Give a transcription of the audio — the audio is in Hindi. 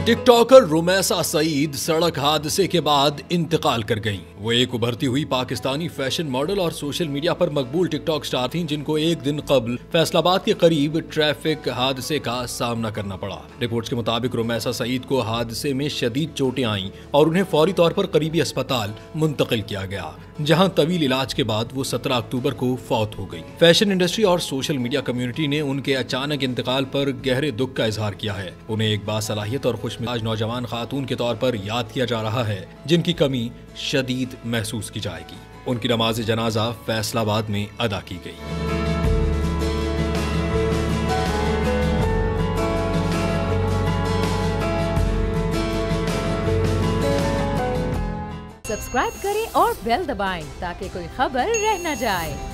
टिकटॉकर रुमैसा सईद सड़क हादसे के बाद इंतकाल कर गईं। वो एक उभरती हुई पाकिस्तानी फैशन मॉडल और सोशल मीडिया पर मकबूल टिकटॉक स्टार थीं, जिनको एक दिन कबल फैसलाबाद के करीब ट्रैफिक हादसे का सामना करना पड़ा। रिपोर्ट्स के मुताबिक रुमैसा सईद को हादसे में शदीद चोटें आईं और उन्हें फौरी तौर पर करीबी अस्पताल मुंतकिल किया गया, जहां तवील इलाज के बाद वो 17 अक्टूबर को फौत हो गई। फैशन इंडस्ट्री और सोशल मीडिया कम्युनिटी ने उनके अचानक इंतकाल पर गहरे दुख का इजहार किया है। उन्हें एक बासलाहियत और खुशमिजाज नौजवान खातून के तौर पर याद किया जा रहा है, जिनकी कमी शदीद महसूस की जाएगी। उनकी नमाज जनाजा फैसलाबाद में अदा की गई। सब्सक्राइब करें और बेल दबाएं ताकि कोई खबर रह न जाए।